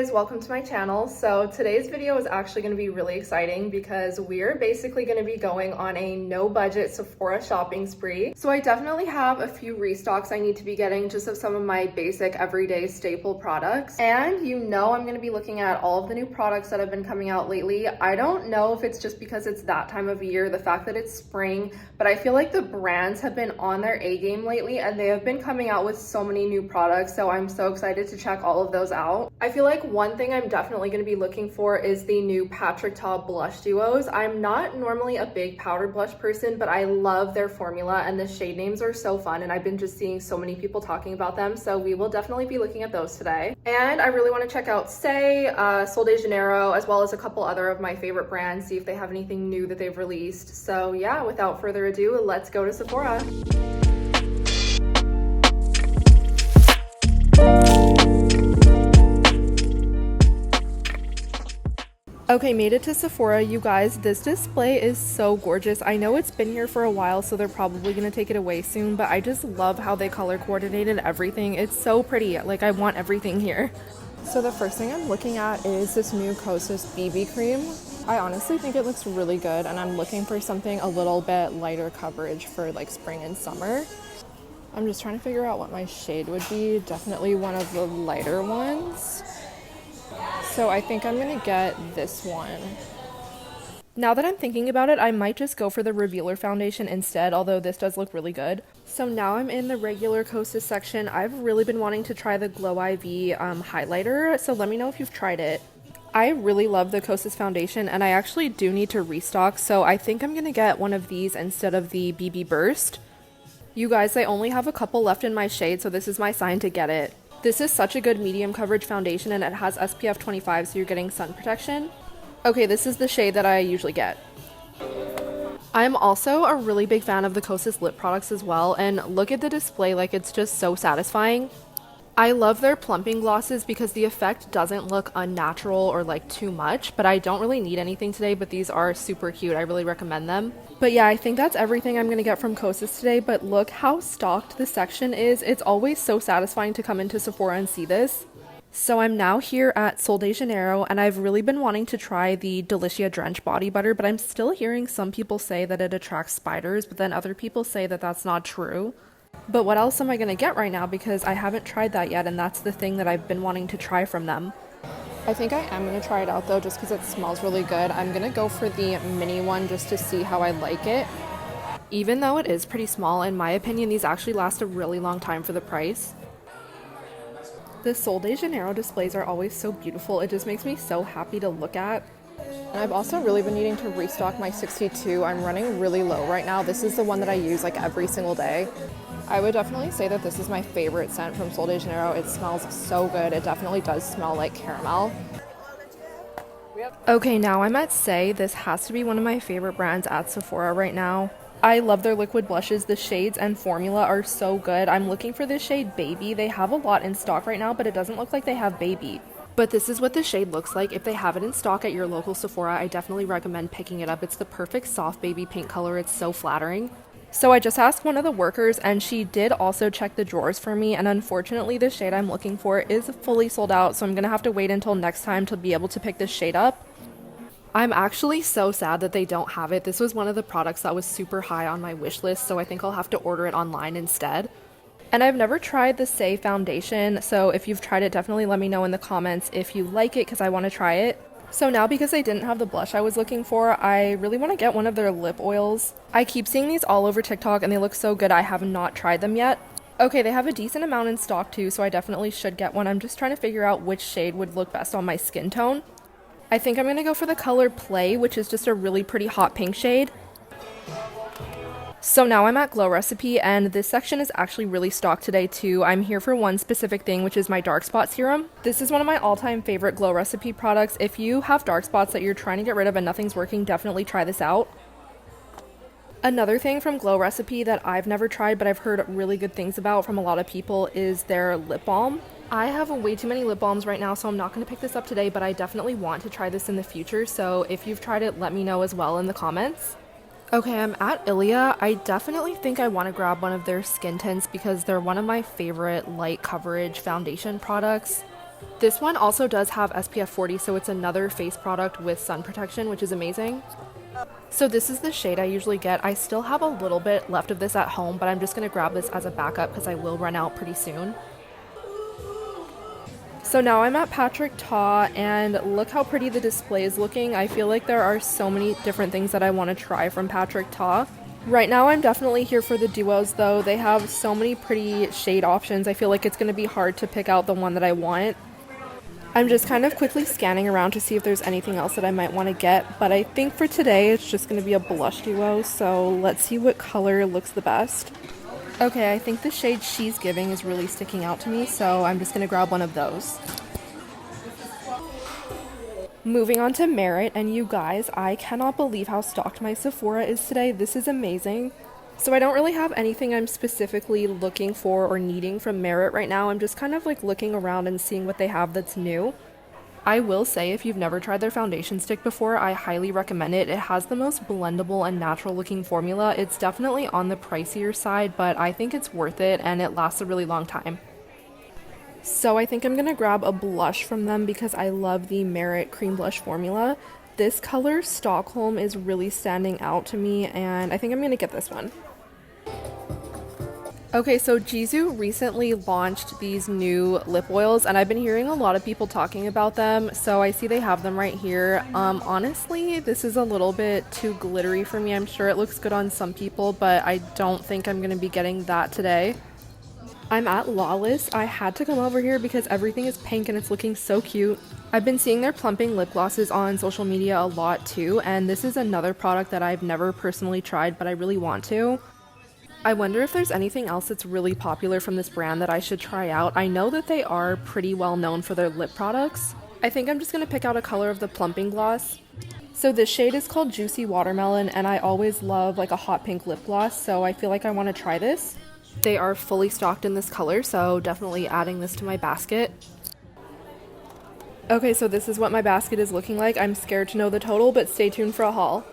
guys, welcome to my channel. So today's video is actually going to be really exciting because we're basically going to be going on a no budget Sephora shopping spree. So I definitely have a few restocks I need to be getting just of some of my basic everyday staple products. And you know I'm going to be looking at all of the new products that have been coming out lately. I don't know if it's just because it's that time of year, the fact that it's spring, but I feel like the brands have been on their A game lately and they have been coming out with so many new products. So I'm so excited to check all of those out. I feel like one thing I'm definitely going to be looking for is the new Patrick Ta blush duos. I'm not normally a big powder blush person, but I love their formula and the shade names are so fun and I've been just seeing so many people talking about them, so we will definitely be looking at those today. And I really want to check out Saie, Sol de Janeiro, as well as a couple other of my favorite brands, see if they have anything new that they've released. So yeah, without further ado, let's go to Sephora. Okay, made it to Sephora, you guys. This display is so gorgeous. I know it's been here for a while, so they're probably gonna take it away soon, but I just love how they color coordinated everything. It's so pretty. Like, I want everything here. So the first thing I'm looking at is this new Kosas BB cream. I honestly think it looks really good, and I'm looking for something a little bit lighter coverage for like spring and summer. I'm just trying to figure out what my shade would be. Definitely one of the lighter ones. So I think I'm gonna get this one. Now that I'm thinking about it, I might just go for the Revealer foundation instead, although this does look really good. So now I'm in the regular Kosas section. I've really been wanting to try the Glow IV highlighter, so let me know if you've tried it. I really love the Kosas foundation and I actually do need to restock, so I think I'm gonna get one of these instead of the BB Burst. You guys, I only have a couple left in my shade, so this is my sign to get it. This is such a good medium coverage foundation and it has SPF 25, so you're getting sun protection. Okay, this is the shade that I usually get. I'm also a really big fan of the Kosas lip products as well, and look at the display, like it's just so satisfying. I love their plumping glosses because the effect doesn't look unnatural or like too much, but I don't really need anything today, but these are super cute. I really recommend them. But yeah, I think that's everything I'm gonna get from Kosas today, but look how stocked the section is. It's always so satisfying to come into Sephora and see this. So I'm now here at Sol de Janeiro and I've really been wanting to try the Delicia Drench Body Butter, but I'm still hearing some people say that it attracts spiders, but then other people say that that's not true. But what else am I gonna get right now, because I haven't tried that yet and that's the thing that I've been wanting to try from them. I think I am gonna try it out though, just because it smells really good. I'm gonna go for the mini one just to see how I like it. Even though it is pretty small, in my opinion, these actually last a really long time for the price. The Sol de Janeiro displays are always so beautiful. It just makes me so happy to look at. And I've also really been needing to restock my 62. I'm running really low right now. This is the one that I use like every single day. I would definitely say that this is my favorite scent from Sol de Janeiro. It smells so good. It definitely does smell like caramel. Okay, now I'm at Saie. This has to be one of my favorite brands at Sephora right now. I love their liquid blushes. The shades and formula are so good. I'm looking for this shade Baby. They have a lot in stock right now, but it doesn't look like they have Baby. But this is what the shade looks like. If they have it in stock at your local Sephora, I definitely recommend picking it up. It's the perfect soft baby pink color. It's so flattering. So I just asked one of the workers and she did also check the drawers for me, and unfortunately the shade I'm looking for is fully sold out, so I'm gonna have to wait until next time to be able to pick this shade up. I'm actually so sad that they don't have it. This was one of the products that was super high on my wish list, so I think I'll have to order it online instead. And I've never tried the Saie foundation, so if you've tried it, definitely let me know in the comments if you like it, because I want to try it. So now, because they didn't have the blush I was looking for, I really want to get one of their lip oils. I keep seeing these all over TikTok and they look so good. I have not tried them yet. Okay, they have a decent amount in stock too, so I definitely should get one. I'm just trying to figure out which shade would look best on my skin tone. I think I'm going to go for the color Play, which is just a really pretty hot pink shade. So now I'm at Glow Recipe, and this section is actually really stocked today too. I'm here for one specific thing, which is my dark spot serum. This is one of my all-time favorite Glow Recipe products. If you have dark spots that you're trying to get rid of and nothing's working, definitely try this out. Another thing from Glow Recipe that I've never tried but I've heard really good things about from a lot of people is their lip balm. I have way too many lip balms right now, so I'm not going to pick this up today, but I definitely want to try this in the future, so if you've tried it, let me know as well in the comments. Okay, I'm at Ilia. I definitely think I want to grab one of their skin tints because they're one of my favorite light coverage foundation products. This one also does have SPF 40, so it's another face product with sun protection, which is amazing. So this is the shade I usually get. I still have a little bit left of this at home, but I'm just going to grab this as a backup because I will run out pretty soon. So now I'm at Patrick Ta, and look how pretty the display is looking. I feel like there are so many different things that I want to try from Patrick Ta. Right now I'm definitely here for the duos though. They have so many pretty shade options. I feel like it's going to be hard to pick out the one that I want. I'm just kind of quickly scanning around to see if there's anything else that I might want to get, but I think for today it's just going to be a blush duo, so let's see what color looks the best. Okay, I think the shade She's Giving is really sticking out to me, so I'm just going to grab one of those. Moving on to Merit, and you guys, I cannot believe how stocked my Sephora is today. This is amazing. So I don't really have anything I'm specifically looking for or needing from Merit right now. I'm just kind of like looking around and seeing what they have that's new. I will say, if you've never tried their foundation stick before, I highly recommend it. It has the most blendable and natural looking formula. It's definitely on the pricier side, but I think it's worth it and it lasts a really long time. So I think I'm going to grab a blush from them because I love the Merit cream blush formula. This color, Stockholm, is really standing out to me, and I think I'm going to get this one. Okay, so Jisoo recently launched these new lip oils, and I've been hearing a lot of people talking about them, so I see they have them right here. Honestly, this is a little bit too glittery for me. I'm sure it looks good on some people, but I don't think I'm going to be getting that today. I'm at Lawless. I had to come over here because everything is pink and it's looking so cute. I've been seeing their plumping lip glosses on social media a lot too, and this is another product that I've never personally tried, but I really want to. I wonder if there's anything else that's really popular from this brand that I should try out. I know that they are pretty well known for their lip products. I think I'm just going to pick out a color of the plumping gloss. So this shade is called Juicy Watermelon, and I always love like a hot pink lip gloss, so I feel like I want to try this. They are fully stocked in this color, so definitely adding this to my basket. Okay, so this is what my basket is looking like. I'm scared to know the total, but stay tuned for a haul.